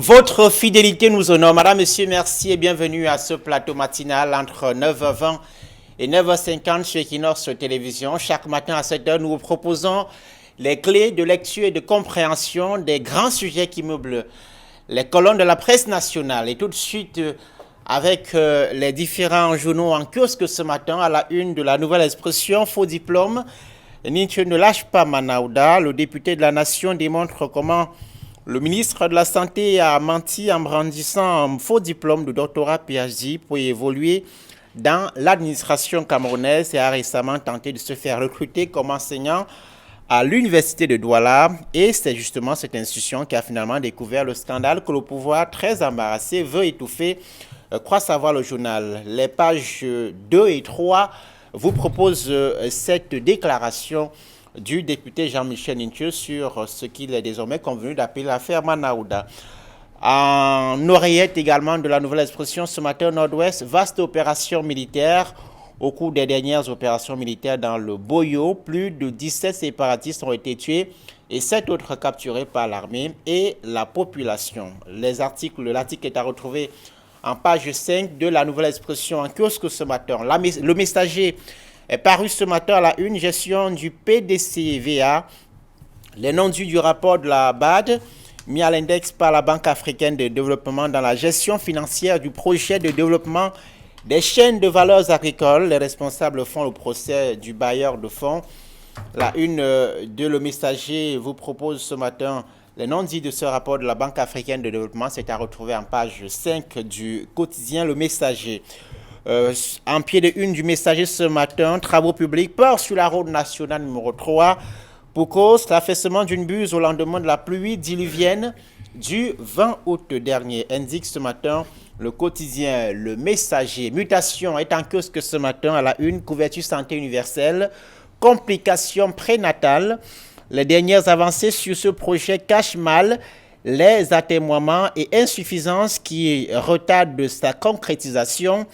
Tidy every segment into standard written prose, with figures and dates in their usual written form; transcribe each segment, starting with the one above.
Votre fidélité nous honore. Madame, Monsieur, merci et bienvenue à ce plateau matinal entre 9h20 et 9h50 sur Equinox Télévision. Chaque matin à cette heure, nous vous proposons les clés de lecture et de compréhension des grands sujets qui meublent les colonnes de la presse nationale. Et tout de suite, avec les différents journaux en kiosque ce matin, à la une de la nouvelle expression faux diplôme, Nietzsche ne lâche pas Manaouda. Le député de la Nation démontre comment le ministre de la Santé a menti en brandissant un faux diplôme de doctorat PhD pour évoluer dans l'administration camerounaise et a récemment tenté de se faire recruter comme enseignant à l'université de Douala. Et c'est justement cette institution qui a finalement découvert le scandale que le pouvoir, très embarrassé, veut étouffer. Croit savoir le journal. Les pages 2 et 3 vous proposent cette déclaration du député Jean-Michel Nietzsche sur ce qu'il est désormais convenu d'appeler l'affaire Manaouda. En oreillette également de la nouvelle expression ce matin au Nord-Ouest, vaste opération militaire. Au cours des dernières opérations militaires dans le Boyo, plus de 17 séparatistes ont été tués et 7 autres capturés par l'armée et la population. L'article est à retrouver en page 5 de la nouvelle expression en kiosque ce matin. Le messager est paru ce matin à la une, gestion du PDCVA, les non-dits du rapport de la BAD, mis à l'index par la Banque africaine de développement dans la gestion financière du projet de développement des chaînes de valeurs agricoles. Les responsables font le procès du bailleur de fonds. La une de Le Messager vous propose ce matin les non-dits de ce rapport de la Banque africaine de développement. C'est à retrouver en page 5 du quotidien Le Messager. En pied de une du Messager ce matin, travaux publics peur sur la route nationale numéro 3 pour cause l'affaissement d'une buse au lendemain de la pluie diluvienne du 20 août dernier. Indique ce matin le quotidien Le Messager. Mutation est en kiosque ce matin à la une, couverture santé universelle, complications prénatales. Les dernières avancées sur ce projet cachent mal les atémoiements et insuffisances qui retardent sa concrétisation.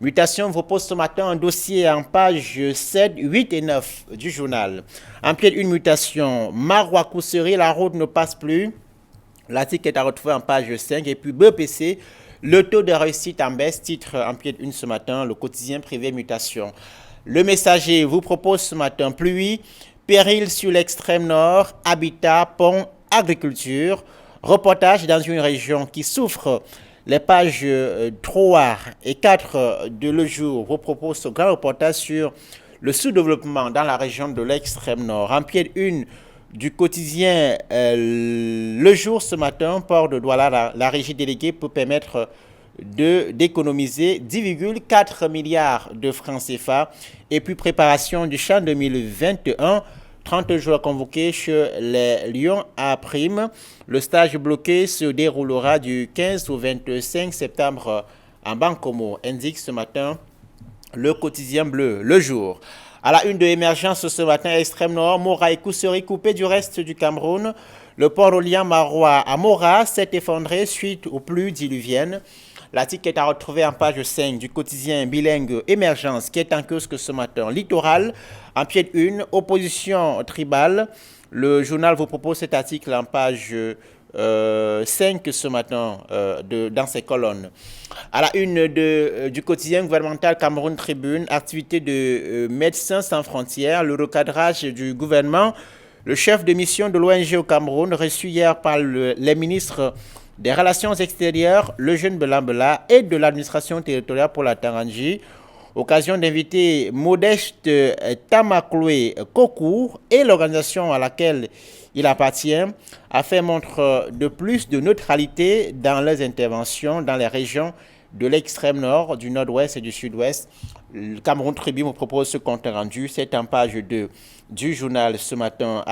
Mutation vous pose ce matin un dossier en page 7, 8 et 9 du journal. En pied d'une mutation, Marois Kousserie, la route ne passe plus. L'article est à retrouver en page 5. Et puis BPC, le taux de réussite en baisse, titre en pied d'une ce matin, le quotidien privé mutation. Le Messager vous propose ce matin pluie, péril sur l'extrême nord, habitat, pont, agriculture. Reportage dans une région qui souffre. Les pages 3 et 4 de Le Jour vous proposent ce grand reportage sur le sous-développement dans la région de l'extrême nord. En pied une du quotidien Le Jour ce matin, port de Douala, la régie déléguée peut permettre d'économiser 10,4 milliards de francs CFA. Et puis préparation du champ 2021. 30 jours convoqués chez les Lions à Prime. Le stage bloqué se déroulera du 15 au 25 septembre en Bancomo, indique ce matin le quotidien bleu, Le Jour. À la une de l'émergence ce matin, extrême nord, Mora et Kousserie coupés du reste du Cameroun. Le port reliant Marois à Mora s'est effondré suite aux pluies diluviennes. L'article est à retrouver en page 5 du quotidien bilingue Émergence qui est en kiosque ce matin. Littoral, en pied de une, opposition tribale. Le journal vous propose cet article en page 5 ce matin dans ses colonnes. À la une du quotidien gouvernemental Cameroun Tribune, activité de Médecins sans frontières, le recadrage du gouvernement. Le chef de mission de l'ONG au Cameroun, reçu hier par les ministres des Relations extérieures, le jeune Belambela et de l'administration territoriale pour la Tarangie, occasion d'inviter Modeste Tamakloué Kokou et l'organisation à laquelle il appartient a fait montre de plus de neutralité dans les interventions dans les régions de l'extrême nord, du nord-ouest et du sud-ouest. Le Cameroun Tribune vous propose ce compte rendu, c'est en page 2 du journal ce matin.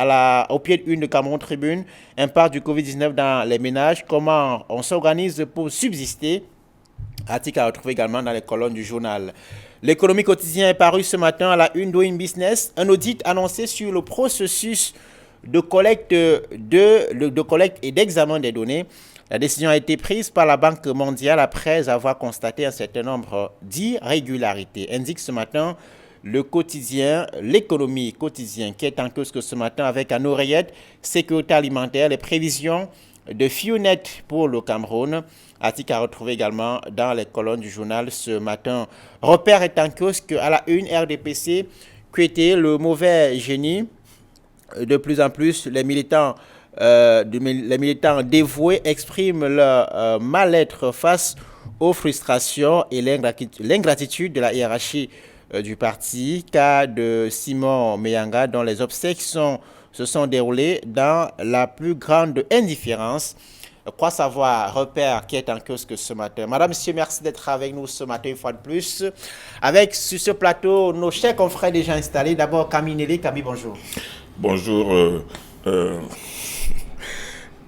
Au pied de une de Cameroun Tribune, impact du Covid-19 dans les ménages, comment on s'organise pour subsister. Article à retrouver également dans les colonnes du journal. L'économie quotidien est paru ce matin à la une Doing Business, un audit annoncé sur le processus de collecte et d'examen des données. La décision a été prise par la Banque mondiale après avoir constaté un certain nombre d'irrégularités. Indique ce matin le quotidien, l'économie quotidien qui est en kiosque ce matin avec un oreillette, sécurité alimentaire, les prévisions de FUNET pour le Cameroun. Article à retrouver également dans les colonnes du journal ce matin. Repère est en kiosque à la une RDPC, qui était le mauvais génie. De plus en plus, les militants dévoués expriment leur mal-être face aux frustrations et l'ingratitude de la hiérarchie du parti. Cas de Simon Meyanga, dont les obsèques se sont déroulées dans la plus grande indifférence. Quoi savoir, repère qui est en kiosque ce matin. Madame, monsieur, merci d'être avec nous ce matin une fois de plus. Avec sur ce plateau, nos chers confrères déjà installés. D'abord, Camille Nélé. Camille, bonjour. Bonjour,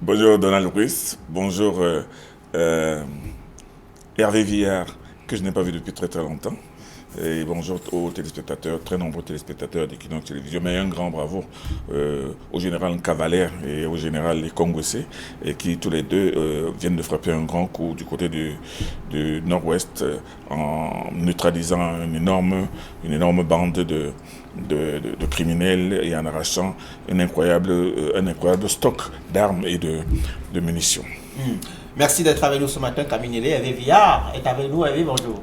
bonjour Donald Ruiz, bonjour Hervé Villard, que je n'ai pas vu depuis très très longtemps. Et bonjour aux téléspectateurs, très nombreux téléspectateurs d'Equinox Télévision, mais un grand bravo au général Cavalier et au général Kongwese, et qui tous les deux viennent de frapper un grand coup du côté du nord-ouest en neutralisant une énorme bande de criminels et en arrachant un incroyable stock d'armes et de munitions. Merci d'être avec nous ce matin, Camille Nélé. Hervé Villard est avec nous. Hervé, bonjour.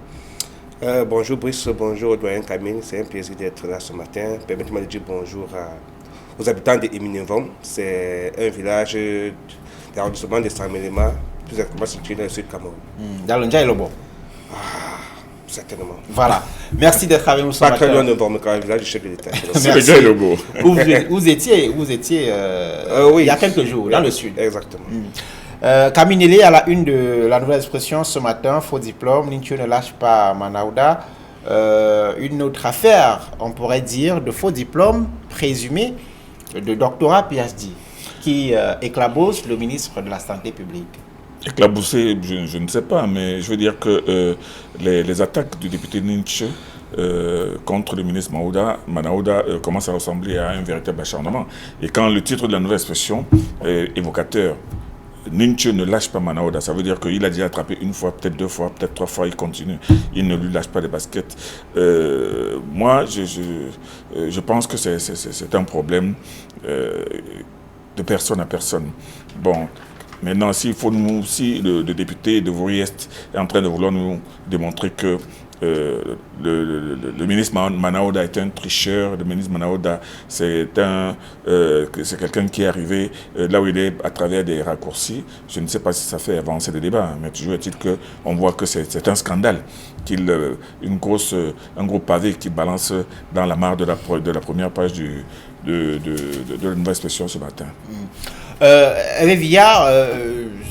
Bonjour Brice, bonjour doyen Camille, c'est un plaisir d'être là ce matin. Permettez-moi de dire bonjour aux habitants de Eminevon. C'est un village d'arrondissement de Saint-Méléma, plus exactement situé dans le sud Cameroun. Dans le Ndjaïlobo. Certainement. Voilà. Merci d'être avec nous ce matin. Pas très loin de Bormeka, le village du chef de l'État. C'est le Ndjaïlobo. Vous étiez oui, il y a quelques jours, dans le sud. Exactement. Camille Nélé à la une de la Nouvelle Expression ce matin, faux diplôme, Nincho ne lâche pas Manaouda. Une autre affaire, on pourrait dire, de faux diplômes présumés de doctorat PhD qui éclabousse le ministre de la Santé publique. Éclabousser, je ne sais pas, mais je veux dire que les attaques du député Ninch contre le ministre Manaouda commencent à ressembler à un véritable acharnement. Et quand le titre de la Nouvelle Expression est évocateur, Ninche ne lâche pas Manaouda, ça veut dire qu'il a déjà attrapé une fois, peut-être deux fois, peut-être trois fois, il continue. Il ne lui lâche pas les baskets. Moi, je pense que c'est un problème de personne à personne. Bon, maintenant, s'il faut nous, si le député de Vouri-Est est en train de vouloir nous démontrer que le ministre Manaouda est un tricheur, le ministre Manaouda c'est quelqu'un qui est arrivé là où il est à travers des raccourcis. Je ne sais pas si ça fait avancer le débat, mais toujours est-il qu'on voit que c'est un scandale, un gros pavé qui balance dans la mare de la première page de la Nouvelle Expression ce matin. Hervé Villard,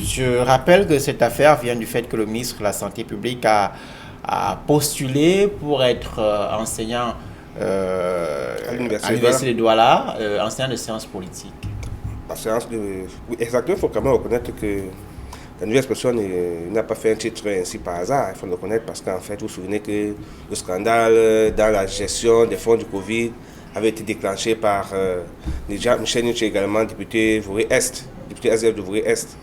je rappelle que cette affaire vient du fait que le ministre de la Santé publique a postulé pour être enseignant à l'université de Douala, enseignant de sciences politiques. Oui, exactement, il faut quand même reconnaître que la Nouvelle Expression n'a pas fait un titre ainsi par hasard. Il faut le reconnaître parce qu'en fait, vous vous souvenez que le scandale dans la gestion des fonds du Covid avait été déclenché par Michel Nietzsche, également député Vouri-Est, député SDF de Vouri-Est.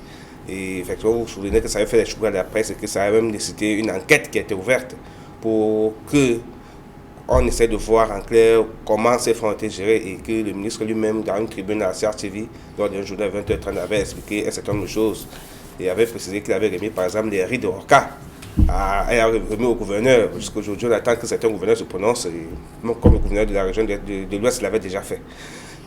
Et effectivement, vous vous souvenez que ça avait fait les choux de la presse et que ça avait même nécessité une enquête qui a été ouverte pour qu'on essaie de voir en clair comment ces fonds ont été gérés et que le ministre lui-même, dans une tribune à la CRTV, lors d'un journal à 20h30, avait expliqué un certain nombre de choses et avait précisé qu'il avait remis par exemple des riz de Orca remis au gouverneur. Jusqu'à aujourd'hui, on attend que certains gouverneurs se prononcent, comme le gouverneur de la région de l'Ouest l'avait déjà fait.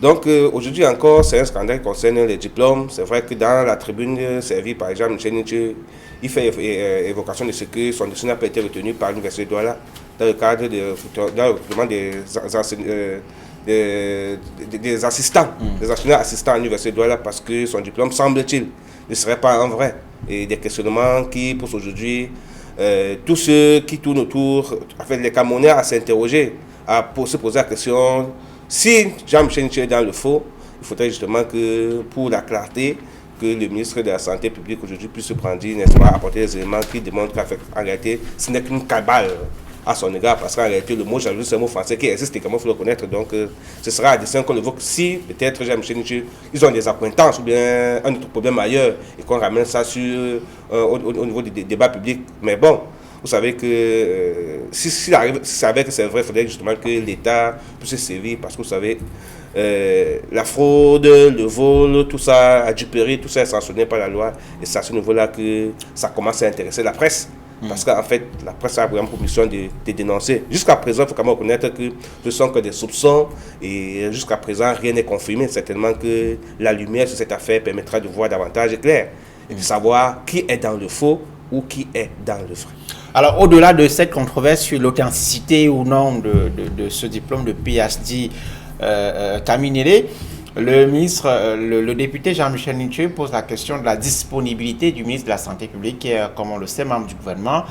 Donc aujourd'hui encore, c'est un scandale qui concerne les diplômes. C'est vrai que dans la tribune servie par exemple, Michel Nietzsche, il fait évocation de ce que son dossier n'a pas été retenu par l'Université de Douala dans le cadre de recrutement des assistants, des enseignants assistants à l'Université de Douala parce que son diplôme, semble-t-il, ne serait pas un vrai. Et des questionnements qui poussent aujourd'hui tous ceux qui tournent autour, enfin, les Camerounais à s'interroger, à se poser la question. Si Jean-Michel Nietzsche est dans le faux, il faudrait justement que, pour la clarté, que le ministre de la Santé publique aujourd'hui puisse se prendre, n'est-ce pas, apporter des éléments qui démontrent qu'en réalité, ce n'est qu'une cabale à son égard, parce qu'en réalité, le mot jaloux, c'est un mot français qui existe également, il faut le connaître. Donc, ce sera à dessein qu'on évoque si, peut-être, Jean-Michel Nietzsche, ils ont des accointances ou bien un autre problème ailleurs et qu'on ramène ça au niveau des débats publics. Mais bon, vous savez que si ça avait que c'est vrai, il faudrait justement que l'État puisse se servir parce que vous savez, la fraude, le vol, tout ça, à Dupéry, tout ça est sanctionné par la loi. Et c'est à ce niveau-là que ça commence à intéresser la presse. Parce qu'en fait, la presse a vraiment pour mission de dénoncer. Jusqu'à présent, il faut quand même reconnaître que ce ne sont que des soupçons. Et jusqu'à présent, rien n'est confirmé. Certainement que la lumière sur cette affaire permettra de voir davantage clair. Et de savoir qui est dans le faux ou qui est dans le vrai. Alors, au-delà de cette controverse sur l'authenticité ou non de ce diplôme de PhD Kaminele, le ministre, le député Jean-Michel Nitche pose la question de la disponibilité du ministre de la Santé publique, qui est, comme on le sait, membre du gouvernement.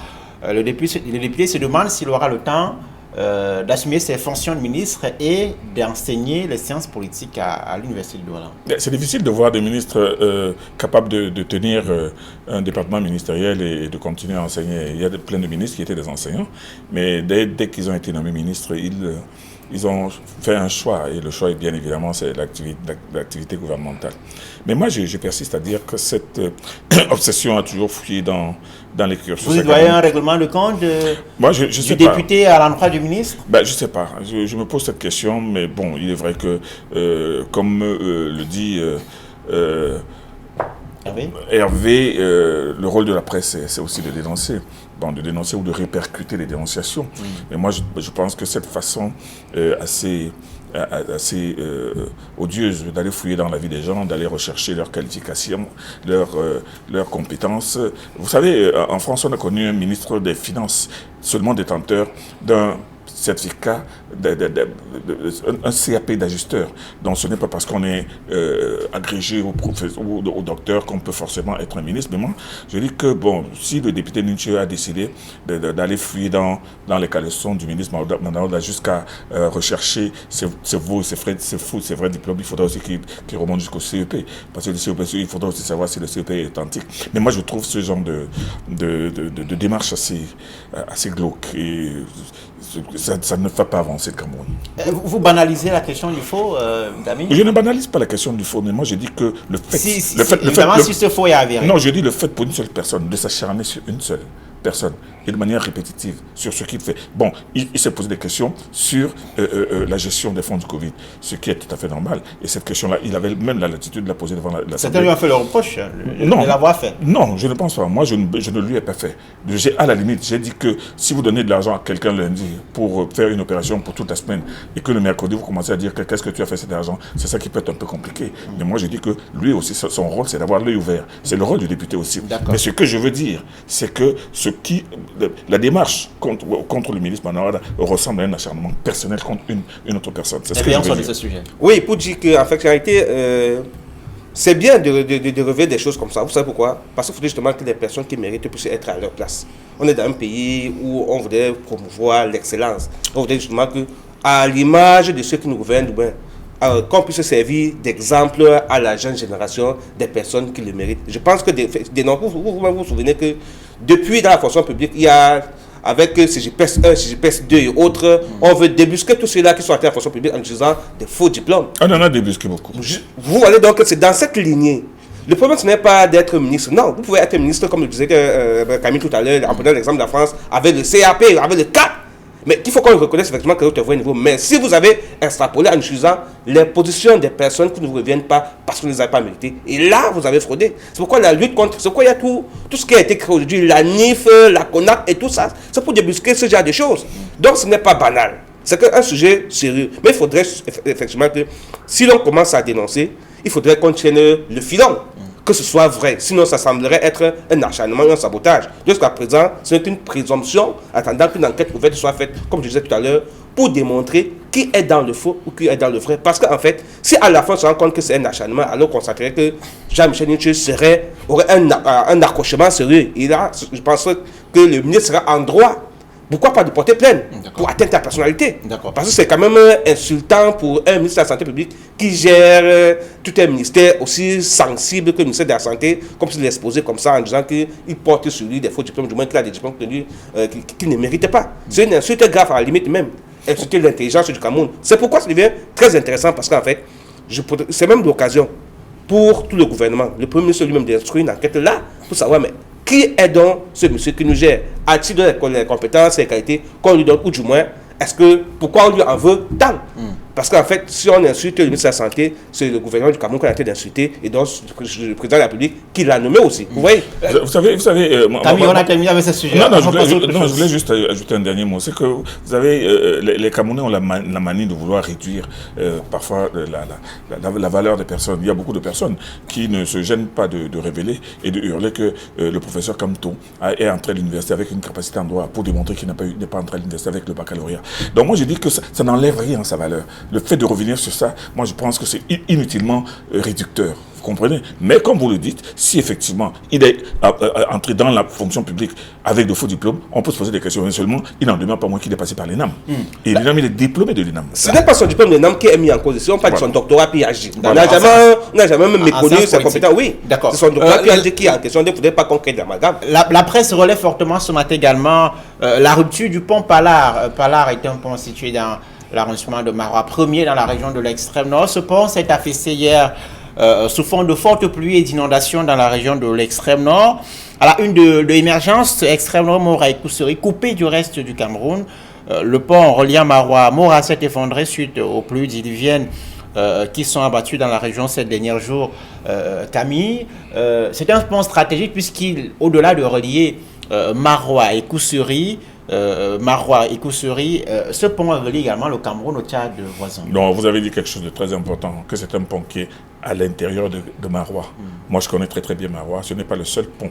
Le député se demande s'il aura le temps d'assumer ses fonctions de ministre et d'enseigner les sciences politiques à l'université de Douala. C'est difficile de voir des ministres capables de tenir un département ministériel et de continuer à enseigner. Il y a plein de ministres qui étaient des enseignants, mais dès qu'ils ont été nommés ministres, ils ont fait un choix, et le choix, bien évidemment, c'est l'activité gouvernementale. Mais moi, je persiste à dire que cette obsession a toujours fouillé dans les cursus. Vous voyez un règlement de compte du député à l'endroit du ministre? Je ne sais pas. Je me pose cette question, mais bon, il est vrai que, comme le dit Hervé, le rôle de la presse, c'est aussi de dénoncer. De dénoncer ou de répercuter les dénonciations. Mais moi, je pense que cette façon assez odieuse d'aller fouiller dans la vie des gens, d'aller rechercher leurs qualifications, leurs compétences. Vous savez, en France, on a connu un ministre des Finances, seulement détenteur d'un certificat, un CAP d'ajusteur. Donc ce n'est pas parce qu'on est agrégé au docteur qu'on peut forcément être un ministre. Mais moi, je dis que bon, si le député Nitche a décidé d'aller fouiller dans les caleçons du ministre Manaouda jusqu'à rechercher ses vrais diplômes, il faudra aussi qu'il remonte jusqu'au CEP. Parce que le CEP, il faudra aussi savoir si le CEP est authentique. Mais moi, je trouve ce genre de démarche assez glauque. Et ça ne fait pas avancer le Cameroun. Vous banalisez la question du faux, Dami? Je ne banalise pas la question du faux, mais moi je dis que le fait... Si ce faux est avéré. Non, je dis le fait pour une seule personne de s'acharner sur une seule personne et de manière répétitive sur ce qu'il fait. Bon, il s'est posé des questions sur la gestion des fonds du Covid, ce qui est tout à fait normal. Et cette question-là, il avait même la latitude de la poser devant l'Assemblée. Certains lui ont fait le reproche de l'avoir fait. Non, je ne pense pas. Moi, je ne lui ai pas fait. À la limite, j'ai dit que si vous donnez de l'argent à quelqu'un lundi pour faire une opération pour toute la semaine et que le mercredi, vous commencez à dire que qu'est-ce que tu as fait cet argent, c'est ça qui peut être un peu compliqué. Mais moi, je dis que lui aussi, son rôle, c'est d'avoir l'œil ouvert. C'est le rôle du député aussi. Mais ce que je veux dire, c'est que la démarche contre le ministre Manaouda ressemble à un acharnement personnel contre une autre personne. C'est ce que je veux dire. Ce sujet. Oui, pour dire qu'en fait, en réalité, c'est bien de relever des choses comme ça. Vous savez pourquoi? Parce qu'il faut justement que les personnes qui méritent puissent être à leur place. On est dans un pays où on voudrait promouvoir l'excellence. On voudrait justement que, à l'image de ceux qui nous gouvernent, qu'on puisse servir d'exemple à la jeune génération des personnes qui le méritent. Je pense que vous souvenez que depuis dans la fonction publique, il y a, avec CGPS 1, CGPS 2 et autres, on veut débusquer tous ceux-là qui sont entrés en fonction publique en utilisant des faux diplômes. On en a débusqué beaucoup. Vous voyez donc que c'est dans cette lignée. Le problème, ce n'est pas d'être ministre. Non, vous pouvez être ministre, comme le disait Camille tout à l'heure, en prenant l'exemple de la France, avec le CAP, avec le CAP. Mais il faut qu'on reconnaisse effectivement que c'est au niveau. Mais si vous avez extrapolé en utilisant les positions des personnes qui ne vous reviennent pas parce que vous ne les avez pas méritées, et là, vous avez fraudé. C'est pourquoi la lutte contre... C'est pourquoi il y a tout ce qui a été créé aujourd'hui, la NIF, la CONAC et tout ça. C'est pour débusquer ce genre de choses. Donc, ce n'est pas banal. C'est un sujet sérieux. Mais il faudrait effectivement que, si l'on commence à dénoncer, il faudrait qu'on tienne le filon. Que ce soit vrai, sinon ça semblerait être un acharnement, un sabotage. Jusqu'à présent, c'est une présomption, attendant qu'une enquête ouverte soit faite, comme je disais tout à l'heure, pour démontrer qui est dans le faux ou qui est dans le vrai. Parce qu'en fait, si à la fin on se rend compte que c'est un acharnement, alors qu'on constaterait que Jean-Michel Nitche aurait un accrochement sérieux. Et là, je pense que le ministre sera en droit. Pourquoi pas de porter plainte pour atteindre ta personnalité? Parce que c'est quand même insultant pour un ministre de la Santé publique qui gère tout un ministère aussi sensible que le ministère de la Santé, comme s'il l'exposait comme ça en disant qu'il porte sur lui des faux diplômes, du moins qu'il a des diplômes qu'il ne méritait pas. C'est une insulte grave à la limite même, insulter l'intelligence du Cameroun. C'est pourquoi ça devient très intéressant parce qu'en fait, c'est même l'occasion pour tout le gouvernement, le Premier ministre lui-même d'instruire une enquête là pour savoir mais qui est donc ce monsieur qui nous gère? A-t-il les compétences et les qualités qu'on lui donne, ou du moins, pourquoi on lui en veut tant? Parce qu'en fait, si on insulte le ministre de la Santé, c'est le gouvernement du Cameroun qu'on a été d'insulter, et donc le président de la République qui l'a nommé aussi. Vous voyez? Vous savez, Camille, on a terminé avec ce sujet. Non, je voulais juste ajouter un dernier mot. C'est que, vous savez, les Camerounais ont la manie de vouloir réduire parfois la valeur des personnes. Il y a beaucoup de personnes qui ne se gênent pas de révéler et de hurler que le professeur Kamto est entré à l'université avec une capacité en droit pour démontrer qu'il n'est pas entré à l'université avec le baccalauréat. Donc moi je dis que ça n'enlève rien à sa valeur. Le fait de revenir sur ça, moi je pense que c'est inutilement réducteur. Vous comprenez? Mais comme vous le dites, si effectivement il est entré dans la fonction publique avec de faux diplômes, on peut se poser des questions. Mais seulement, il n'en demeure pas moins qu'il est passé par l'ENAM. Et l'ENAM, il est diplômé de l'ENAM. Ce n'est pas son diplôme de l'ENAM qui est mis en cause. Si on parle de son doctorat PhD. On n'a jamais même méconnu ses compétences. Oui, d'accord. C'est son doctorat PhD qui est en question. Il ne faudrait pas qu'on crée de l'amalgame. La presse relève fortement ce matin également la rupture du pont Palar. Palar est un pont situé dans l'arrondissement de Marois, premier dans la région de l'extrême nord. Ce pont s'est affaissé hier sous fond de fortes pluies et d'inondations dans la région de l'extrême nord. À la une de l'émergence, extrême nord Mora et Koussery, coupé du reste du Cameroun. Le pont reliant Marois à Mora s'est effondré suite aux pluies diluviennes qui sont abattues dans la région ces derniers jours. Camille, c'est un pont stratégique puisqu'il, au-delà de relier Marois et Koussery, ce pont relie également le Cameroun au Tchad voisin. Donc vous avez dit quelque chose de très important, que c'est un pont qui est à l'intérieur de Marois. Moi je connais très très bien Marois, ce n'est pas le seul pont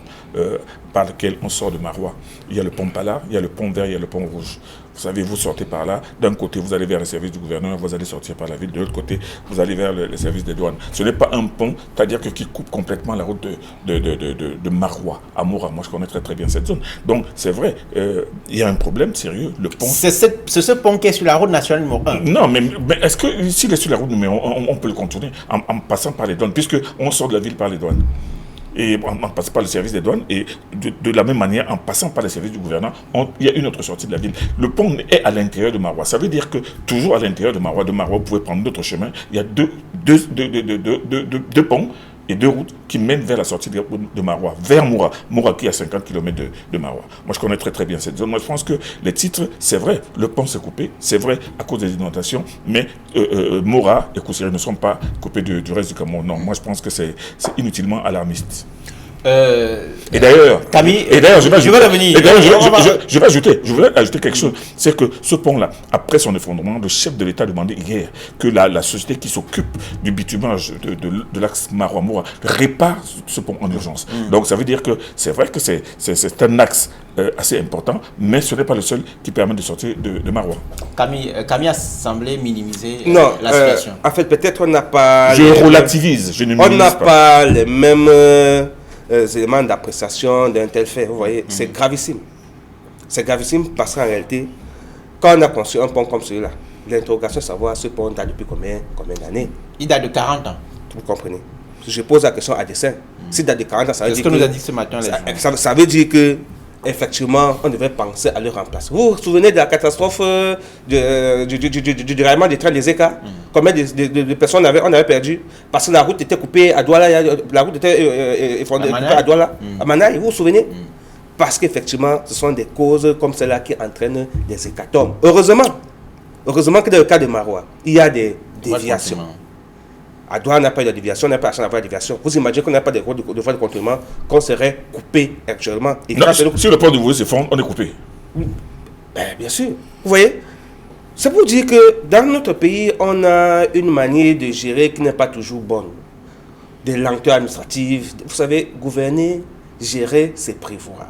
par lequel on sort de Marois. Il y a le pont Palar, il y a le pont vert, il y a le pont rouge. Vous savez, vous sortez par là, d'un côté vous allez vers les services du gouvernement, vous allez sortir par la ville, de l'autre côté vous allez vers les services des douanes. Ce n'est pas un pont, c'est-à-dire qui coupe complètement la route de Marois à Mora. Moi je connais très très bien cette zone. Donc c'est vrai, il y a un problème sérieux. Le pont... C'est ce pont qui est sur la route nationale numéro 1. Non, mais est-ce que s'il est sur la route numéro 1, on peut le contourner en passant par les douanes, puisqu'on sort de la ville par les douanes. Et en passant par le service des douanes, et de la même manière, en passant par les services du gouvernement, il y a une autre sortie de la ville. Le pont est à l'intérieur de Marois. Ça veut dire que toujours à l'intérieur de Marois, vous pouvez prendre d'autres chemins. Il y a deux ponts et deux routes qui mènent vers la sortie de Marois, vers Mora. Mora qui est à 50 km de Marois. Moi, je connais très très bien cette zone. Moi, je pense que les titres, c'est vrai, le pont s'est coupé, c'est vrai à cause des inondations, mais Mora et Koussery ne sont pas coupés du reste du Cameroun. Non, moi, je pense que c'est inutilement alarmiste. Et d'ailleurs, je voulais ajouter quelque chose. C'est que ce pont-là, après son effondrement, le chef de l'État demandait hier que la société qui s'occupe du bitumage de l'axe Marois-Mora répare ce pont en urgence. Donc ça veut dire que c'est vrai que c'est un axe assez important, mais ce n'est pas le seul qui permet de sortir de Marois. Camille a semblé minimiser la situation. En fait, peut-être on n'a pas... Je relativise, je ne minimise pas. On n'a pas les mêmes... éléments d'appréciation d'un tel fait, vous voyez, c'est gravissime. C'est gravissime parce qu'en réalité, quand on a construit un pont comme celui-là, l'interrogation, savoir ce pont date depuis combien d'années. Il date de 40 ans. Vous comprenez? Je pose la question à dessein. Si date de 40 ans, ça veut dire que nous a dit ce matin ça veut dire que effectivement, on devrait penser à le remplacer. Vous vous souvenez de la catastrophe du déraillement des trains des ECA? Combien de personnes on avait perdu parce que la route était coupée à Douala, la route était effondrée à Douala, à Manaï, vous vous souvenez? Parce qu'effectivement, ce sont des causes comme celle-là qui entraînent des hécatombes. Heureusement que dans le cas de Marois, il y a des déviations. À Douala, on n'a pas eu de déviation, on n'a pas de déviation. Vous imaginez qu'on n'a pas de voies de contournement, qu'on serait coupé actuellement. Et non, si le pont du Voué s'effondre, on est coupé. Bien sûr. Vous voyez? C'est pour dire que dans notre pays, on a une manière de gérer qui n'est pas toujours bonne. Des lenteurs administratives. Vous savez, gouverner, gérer, c'est prévoir.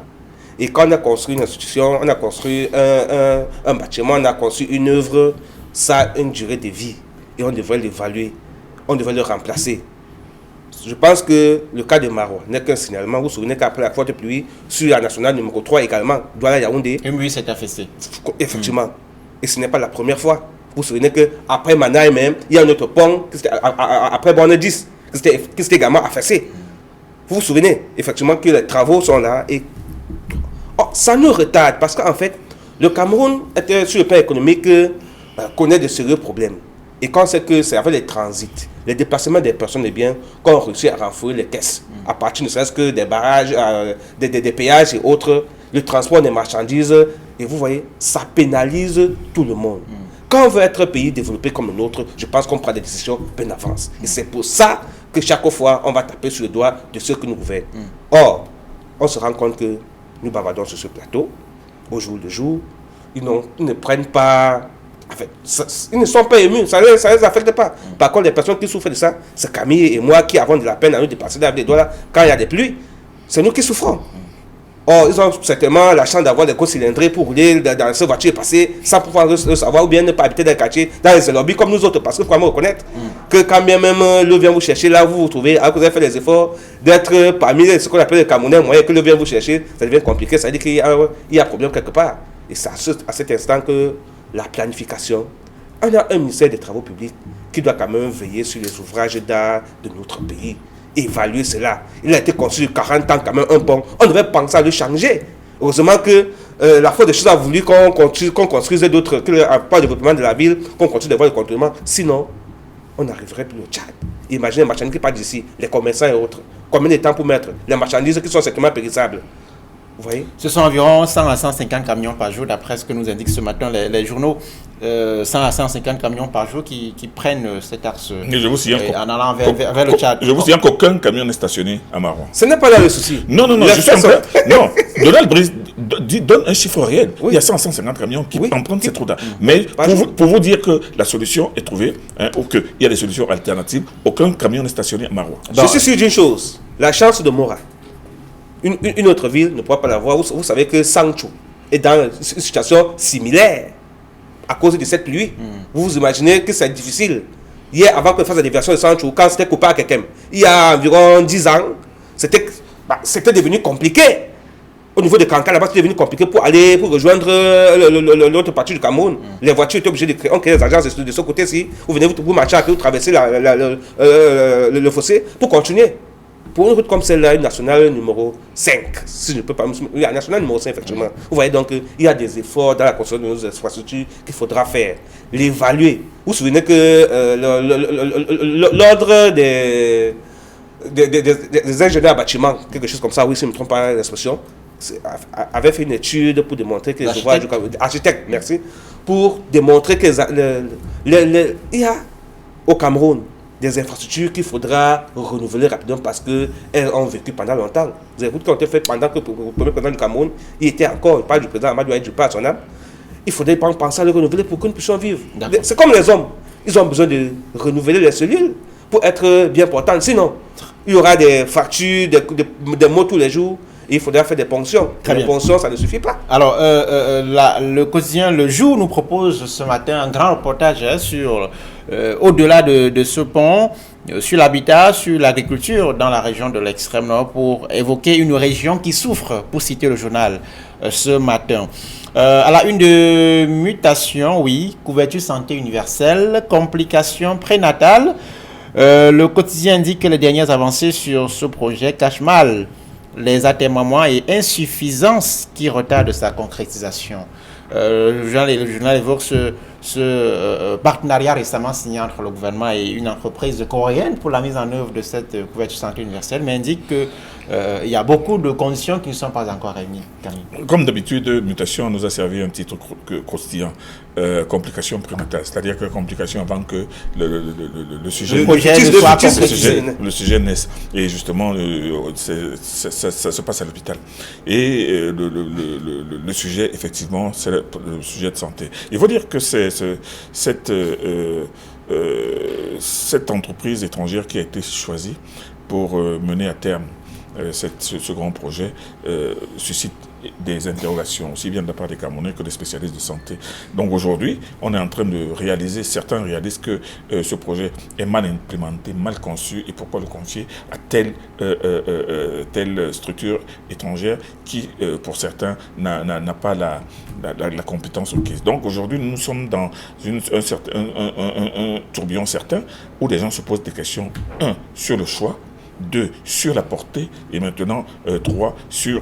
Et quand on a construit une institution, on a construit un bâtiment, on a construit une œuvre, ça a une durée de vie. Et on devrait l'évaluer. On devrait le remplacer. Je pense que le cas de Marois n'est qu'un signalement. Vous vous souvenez qu'après la forte pluie, sur la nationale numéro 3 également, Douala Yaoundé. Oui, c'est affaissé. Effectivement. Et ce n'est pas la première fois. Vous vous souvenez qu'après Manaï même, il y a un autre pont, après Borne 10, qui s'était également affaissé. Vous vous souvenez effectivement que les travaux sont là. Et ça nous retarde parce qu'en fait, le Cameroun, sur le plan économique, connaît de sérieux problèmes. Et quand c'est que c'est avec les transits, les déplacements des personnes et biens, qu'on réussit à renflouer les caisses, à partir ne serait-ce que des barrages, des péages et autres, le transport des marchandises, et vous voyez, ça pénalise tout le monde. Quand on veut être un pays développé comme le nôtre, je pense qu'on prend des décisions bien avance. Et c'est pour ça que chaque fois, on va taper sur le doigt de ceux qui nous gouvernent. Or, on se rend compte que nous bavardons sur ce plateau, au jour le jour. Ils ne prennent pas... En fait, ils ne sont pas émus, ça ne les affecte pas. Par contre, les personnes qui souffrent de ça, c'est Camille et moi qui avons de la peine à nous dépasser avec les doigts là, quand il y a des pluies. C'est nous qui souffrons. Or, ils ont certainement la chance d'avoir des côtes cylindrées pour rouler dans ces voitures passées sans pouvoir le savoir, ou bien ne pas habiter dans les quartiers, dans les lobbies comme nous autres. Parce qu'il faut vraiment reconnaître que quand bien même l'eau vient vous chercher, là, vous vous trouvez, alors que vous avez fait les efforts d'être parmi ce qu'on appelle les Camerounais moyens, que l'eau vient vous chercher, ça devient compliqué. Ça veut dire qu'il y a un problème quelque part. Et c'est à cet instant que la planification, on a un ministère des Travaux publics qui doit quand même veiller sur les ouvrages d'art de notre pays, évaluer cela. Il a été construit 40 ans quand même un pont. On devait penser à le changer. Heureusement que la force des choses a voulu qu'on construise d'autres, que pas le développement de la ville, qu'on construise des voies de contournement. Sinon, on n'arriverait plus au Tchad. Imaginez les marchandises qui partent d'ici, les commerçants et autres. Combien de temps pour mettre les marchandises qui sont certainement périssables? Vous voyez? Ce sont environ 100 à 150 camions par jour, d'après ce que nous indiquent ce matin les journaux. 100 à 150 camions par jour qui prennent cet axe en allant vers le Tchad. Je vous signale qu'aucun camion n'est stationné à Maroua. Ce n'est pas là le souci. Non, Donald Brice donne un chiffre réel. Oui. Il y a 100 à 150 camions qui empruntent cette route-là. Mais pour vous dire que la solution est trouvée, ou qu'il y a des solutions alternatives, aucun camion n'est stationné à Maroua. Je suis sûr d'une chose, la chance de Mora. Une autre ville ne pourra pas l'avoir. Vous savez que Sancho est dans une situation similaire à cause de cette pluie. Vous vous imaginez que c'est difficile. Hier, avant qu'on fasse la déviation de Sancho, quand c'était coupé à quelqu'un, il y a environ 10 ans, c'était devenu compliqué. Au niveau de Kanka, là-bas, c'était devenu compliqué pour rejoindre l'autre partie du Cameroun. Les voitures étaient obligées de créer. On crée des agences de ce côté-ci. Vous venez, vous marchez à pied, vous traversez le fossé pour continuer. Pour une route comme celle-là, une nationale numéro 5, si je ne peux pas... Il y a une nationale numéro 5, effectivement. Vous voyez donc il y a des efforts dans la construction de nos infrastructures qu'il faudra faire. L'évaluer. Vous vous souvenez que l'ordre des ingénieurs bâtiments, quelque chose comme ça, oui, si je ne me trompe pas l'expression, avait fait une étude pour démontrer que les ouvrages du architecte, merci, pour démontrer que il y a au Cameroun des infrastructures qu'il faudra renouveler rapidement parce qu'elles ont vécu pendant longtemps. Vous avez vu qu'on a été fait pendant que le premier président du Cameroun, il était encore, pas du président Amadou Ahidjoupa à son âme. Il faudrait penser à le renouveler pour que nous puissions vivre. C'est comme les hommes. Ils ont besoin de renouveler les cellules pour être bien portants. Sinon, il y aura des fractures, des maux tous les jours. Et il faudra faire des ponctions. Les ponctions, ça ne suffit pas. Alors, le quotidien Le Jour nous propose ce matin un grand reportage sur, au-delà de ce pont, sur l'habitat, sur l'agriculture dans la région de l'extrême nord pour évoquer une région qui souffre, pour citer le journal ce matin. À la une de mutation, oui, couverture santé universelle, complications prénatales. Le quotidien indique que les dernières avancées sur ce projet cachent mal les atermoiements et insuffisances qui retardent sa concrétisation. Le journal évoque ce partenariat récemment signé entre le gouvernement et une entreprise coréenne pour la mise en œuvre de cette couverture santé universelle, mais indique qu'il y a beaucoup de conditions qui ne sont pas encore réunies. Camille. Comme d'habitude, Mutation nous a servi un titre croustillant, complications prénatales, c'est-à-dire que complications avant que le sujet naisse. Et justement, ça se passe à l'hôpital. Et le sujet, effectivement, c'est le sujet de santé. Il faut dire que cette entreprise étrangère qui a été choisie pour mener à terme ce grand projet suscite des interrogations, aussi bien de la part des Camerounais que des spécialistes de santé. Donc aujourd'hui, on est en train de réaliser, certains réalisent que ce projet est mal implémenté, mal conçu, et pourquoi le confier à telle structure étrangère qui, pour certains, n'a pas la compétence requise. Donc aujourd'hui, nous sommes dans un tourbillon certain où les gens se posent des questions, 1, sur le choix, 2, sur la portée, et maintenant 3, sur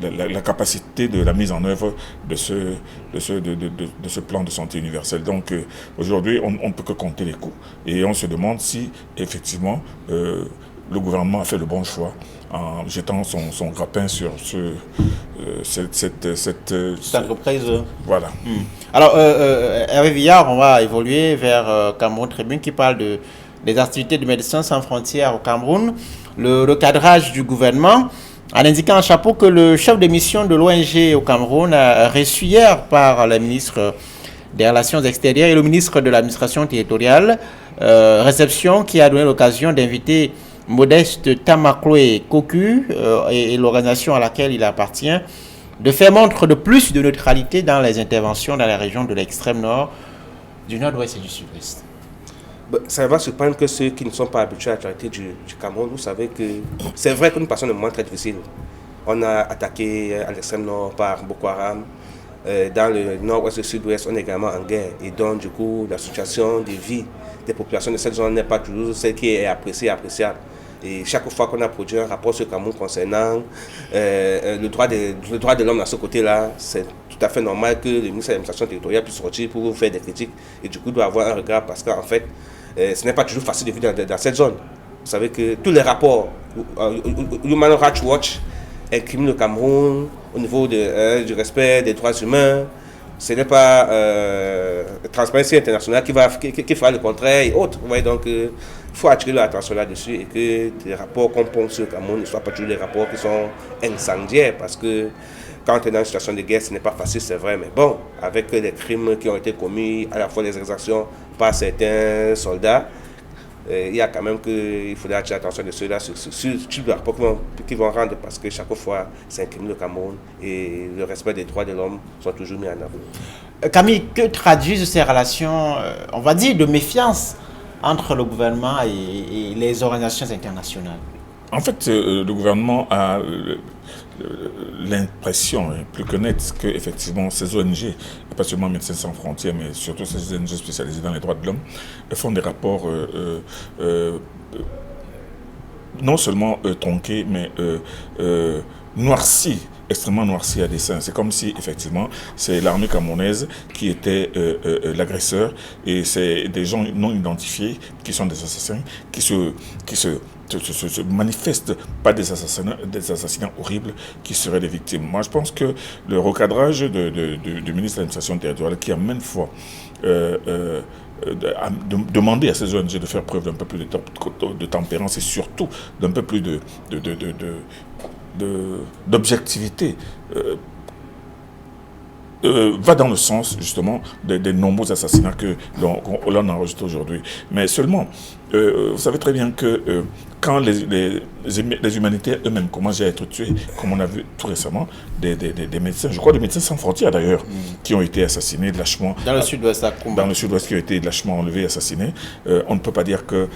la capacité de la mise en œuvre de ce plan de santé universelle. Donc aujourd'hui, on ne peut que compter les coûts et on se demande si effectivement le gouvernement a fait le bon choix en jetant son grappin sur cette entreprise. Voilà. Alors, Hervé Villard, on va évoluer vers Cameroun Tribune qui parle des activités de Médecins sans frontières au Cameroun, le recadrage du gouvernement, en indiquant en chapeau que le chef de mission de l'ONG au Cameroun a reçu hier par le ministre des Relations extérieures et le ministre de l'administration territoriale, réception qui a donné l'occasion d'inviter Modeste Tamakloé Koku et l'organisation à laquelle il appartient de faire montre de plus de neutralité dans les interventions dans les régions de l'extrême nord, du nord-ouest et du sud-ouest. Ça va surprendre que ceux qui ne sont pas habitués à la réalité du Cameroun, vous savez que c'est vrai que nous passons des moments très difficiles. On a attaqué à l'extrême nord par Boko Haram. Dans le nord-ouest et le sud-ouest, on est également en guerre. Et donc, du coup, la situation de vie des populations de cette zone n'est pas toujours celle qui est appréciable. Et chaque fois qu'on a produit un rapport sur le Cameroun concernant le droit de l'homme à ce côté-là, c'est tout à fait normal que le ministre de l'administration territoriale puisse sortir pour faire des critiques. Et du coup, il doit avoir un regard parce qu'en fait, ce n'est pas toujours facile de vivre dans cette zone. Vous savez que tous les rapports, Human Rights Watch incriminent le Cameroun au niveau du respect des droits humains. Ce n'est pas Transparency International qui fera le contraire et autres. Vous voyez, donc, il faut attirer l'attention là-dessus et que les rapports qu'on pond sur le Cameroun ne soient pas toujours des rapports qui sont incendiaires parce que quand on est dans une situation de guerre, ce n'est pas facile, c'est vrai, mais bon, avec les crimes qui ont été commis, à la fois les exactions par certains soldats, il y a quand même qu'il faudra attirer l'attention de ceux-là sur le rapport qu'ils vont rendre parce que chaque fois, c'est incrimine le Cameroun et le respect des droits de l'homme sont toujours mis en avant. Camille, que traduisent ces relations, on va dire, de méfiance entre le gouvernement et les organisations internationales? En fait, le gouvernement a l'impression, plus que nette, que effectivement ces ONG, pas seulement Médecins sans frontières, mais surtout ces ONG spécialisées dans les droits de l'homme, font des rapports non seulement tronqués, mais noircis, extrêmement noircis à dessein. C'est comme si, effectivement, c'est l'armée camerounaise qui était l'agresseur et c'est des gens non identifiés qui sont des assassins, qui se manifestent pas des assassinats horribles qui seraient des victimes. Moi, je pense que le recadrage du ministre de l'administration territoriale qui a maintes fois demander à ces ONG de faire preuve d'un peu plus de tempérance et surtout d'un peu plus d'objectivité va dans le sens justement des nombreux assassinats que l'on enregistre aujourd'hui. Mais seulement, vous savez très bien que quand les humanitaires eux-mêmes commencent à être tués, comme on a vu tout récemment, des médecins, je crois des médecins sans frontières d'ailleurs, qui ont été assassinés lâchement. Dans le sud-ouest, dans le sud-ouest, qui ont été lâchement enlevés, assassinés. On ne peut pas dire que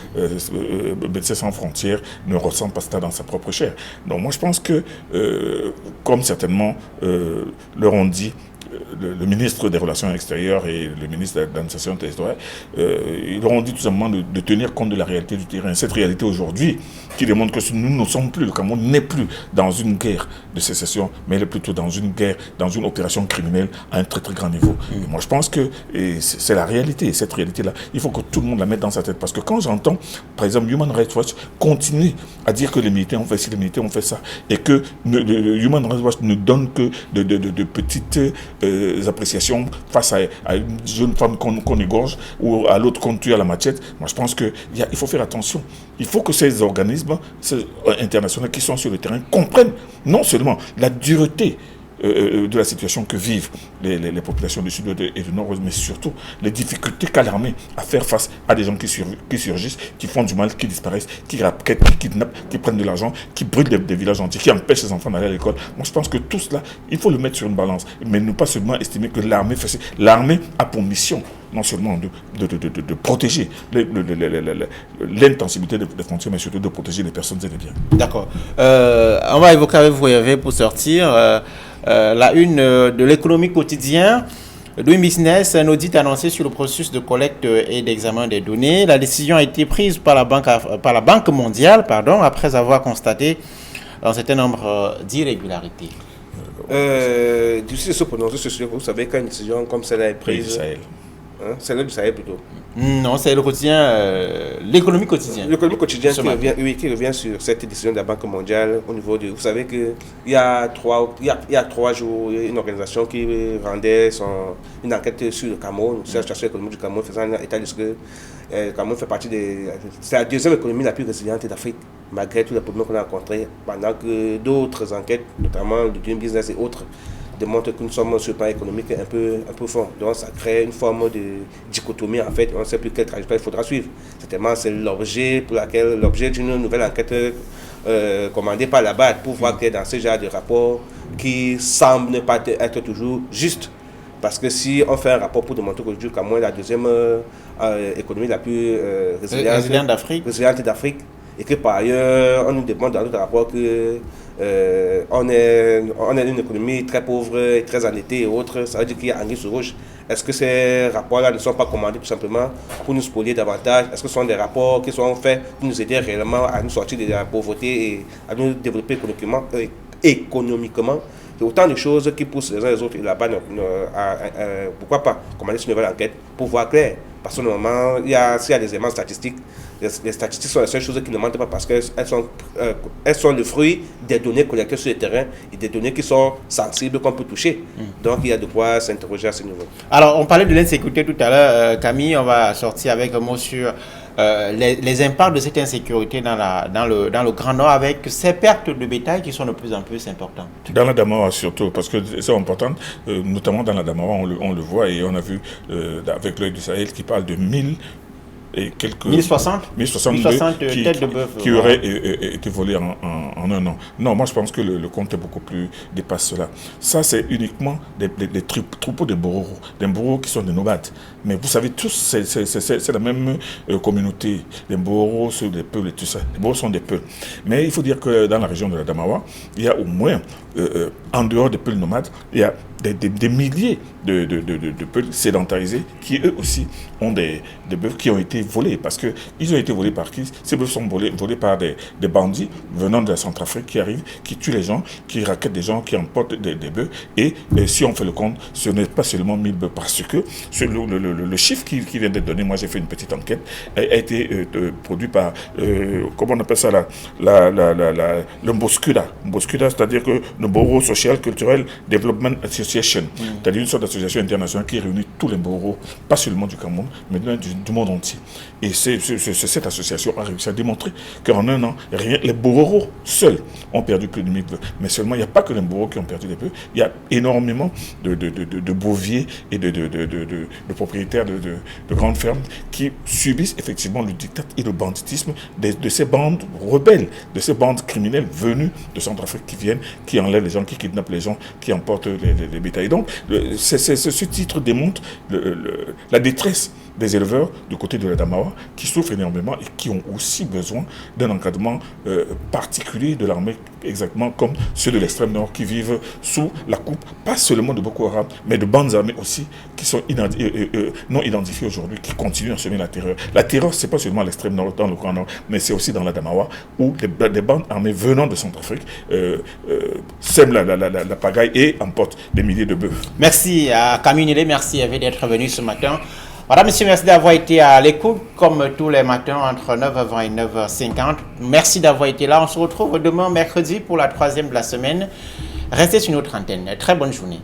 Médecins sans frontières ne ressent pas ça dans sa propre chair. Donc moi je pense que, comme certainement leur ont dit, le ministre des Relations extérieures et le ministre de l'administration territoriale, ils leur ont dit tout simplement de tenir compte de la réalité du terrain. Cette réalité aujourd'hui qui démontre que nous ne sommes plus, le Cameroun n'est plus dans une guerre de sécession, mais il est plutôt dans une guerre, dans une opération criminelle à un très très grand niveau. Et moi je pense que c'est la réalité, et cette réalité-là, il faut que tout le monde la mette dans sa tête. Parce que quand j'entends, par exemple, Human Rights Watch continue à dire que les militaires ont fait ci, les militaires ont fait ça, et que le Human Rights Watch ne donne que de petites appréciations face à une jeune femme qu'on égorge ou à l'autre qu'on tue à la machette. Moi je pense qu'il faut faire attention. Il faut que ces organismes internationaux qui sont sur le terrain comprennent non seulement la dureté de la situation que vivent les populations du sud et du nord, mais surtout les difficultés qu'a l'armée à faire face à des gens qui surgissent, qui font du mal, qui disparaissent, qui raquettent, qui kidnappent, qui prennent de l'argent, qui brûlent des villages entiers, qui empêchent les enfants d'aller à l'école. Moi je pense que tout cela, il faut le mettre sur une balance, mais ne pas seulement estimer que l'armée fait ça. L'armée a pour mission non seulement de protéger l'intensibilité des frontières, mais surtout de protéger les personnes et les biens. D'accord. On va évoquer avec vous, Hervé, pour sortir la une de l'économie quotidienne. Doing Business, un audit annoncé sur le processus de collecte et d'examen des données. La décision a été prise par la Banque mondiale, après avoir constaté un certain nombre d'irrégularités. Difficile de se prononcer sur ce sujet. Vous savez qu'une décision comme celle-là est prise. Hein? C'est l'heure du Sahel plutôt. Non, c'est le quotidien, l'économie quotidienne. L'économie quotidienne qui revient sur cette décision de la Banque mondiale au niveau de... Vous savez qu'il y a 3 jours, il y a une organisation qui rendait une enquête sur le Cameroun, sur la situation économique du Cameroun, faisant un état de ce que le Cameroun fait partie des... C'est la deuxième économie la plus résiliente d'Afrique, malgré tous les problèmes qu'on a rencontrés, pendant que d'autres enquêtes, notamment le Doing Business et autres, démontre que nous sommes sur le plan économique un peu fort. Donc ça crée une forme de dichotomie en fait. On ne sait plus quelle trajectoire il faudra suivre. Certainement, c'est l'objet d'une nouvelle enquête commandée par la BAD pour voir que dans ce genre de rapport qui semble ne pas être toujours juste. Parce que si on fait un rapport pour démontrer qu'aujourd'hui, comme la deuxième économie la plus résiliente d'Afrique, et que par ailleurs, on nous demande dans notre rapport que on est une économie très pauvre, et très endettée et autres, ça veut dire qu'il y a anguille sous roche. Est-ce que ces rapports-là ne sont pas commandés tout simplement pour nous spolier davantage? Est-ce que ce sont des rapports qui sont faits pour nous aider réellement à nous sortir de la pauvreté et à nous développer économiquement? C'est autant de choses qui poussent les uns et les autres et là-bas, pourquoi pas commander cette nouvelle enquête pour voir clair. Parce que normalement, s'il y a des éléments statistiques, les statistiques sont les seules choses qui ne mentent pas parce qu'elles sont le fruit des données collectées sur le terrain et des données qui sont sensibles qu'on peut toucher. Donc il y a de quoi s'interroger à ce niveau. Alors on parlait de l'insécurité tout à l'heure, Camille, on va sortir avec un mot sur les impacts de cette insécurité dans le Grand Nord avec ces pertes de bétail qui sont de plus en plus importantes. Dans la Damawa surtout, parce que c'est important, notamment dans la Damawa, on le voit et on a vu avec l'œil du Sahel qui parle de 1000 et quelques 1060 têtes de bœuf qui auraient été volées en un an. Non, moi je pense que le compte est beaucoup plus dépasse cela. Ça c'est uniquement des troupeaux de Bororo qui sont des nomades. Mais vous savez tous, c'est la même communauté. Les Bororo, c'est des peuples et tout ça. Les Bororo sont des peuples. Mais il faut dire que dans la région de la Damawa, il y a au moins, en dehors des peuples nomades, il y a des milliers de peuples sédentarisés qui eux aussi ont des bœufs qui ont été volés. Parce qu'ils ont été volés par qui? Ces bœufs sont volés par des bandits venant de la Centrafrique qui arrivent, qui tuent les gens, qui raquettent des gens, qui emportent des bœufs. Et si on fait le compte, ce n'est pas seulement 1000 bœufs. Parce que le chiffre qui vient d'être donné, moi j'ai fait une petite enquête, a été produit par, comment on appelle ça là, le Mboskuda. Mboskuda, c'est-à-dire que le Boro Social Cultural Development Association, c'est-à-dire une sorte d'association internationale qui réunit tous les Boros, pas seulement du Cameroun, mais du monde entier. Et cette association a réussi à démontrer qu'en un an, les Boros seuls ont perdu plus de 1000 bœufs. Mais seulement, il n'y a pas que les Boros qui ont perdu des bœufs, il y a énormément de boviers et de propriétaires de grandes fermes qui subissent effectivement le diktat et le banditisme de ces bandes rebelles, de ces bandes criminelles venues de Centrafrique qui viennent, qui enlèvent les gens, qui kidnappent les gens, qui emportent les bétails. Donc, ce titre démontre la détresse des éleveurs du côté de la Damawa qui souffrent énormément et qui ont aussi besoin d'un encadrement particulier de l'armée, exactement comme ceux de l'extrême nord qui vivent sous la coupe, pas seulement de Boko Haram, mais de bandes armées aussi qui sont non identifiées aujourd'hui, qui continuent à semer la terreur. La terreur, c'est pas seulement à l'extrême nord, dans le Grand Nord, mais c'est aussi dans la Damawa où des bandes armées venant de Centrafrique sèment la pagaille et emportent des milliers de bœufs. Merci à Camille Nélé, merci d'être venu ce matin. Madame, monsieur, merci d'avoir été à l'écoute, comme tous les matins, entre 9h20 et 9h50. Merci d'avoir été là. On se retrouve demain, mercredi, pour la 3e de la semaine. Restez sur notre antenne. Très bonne journée.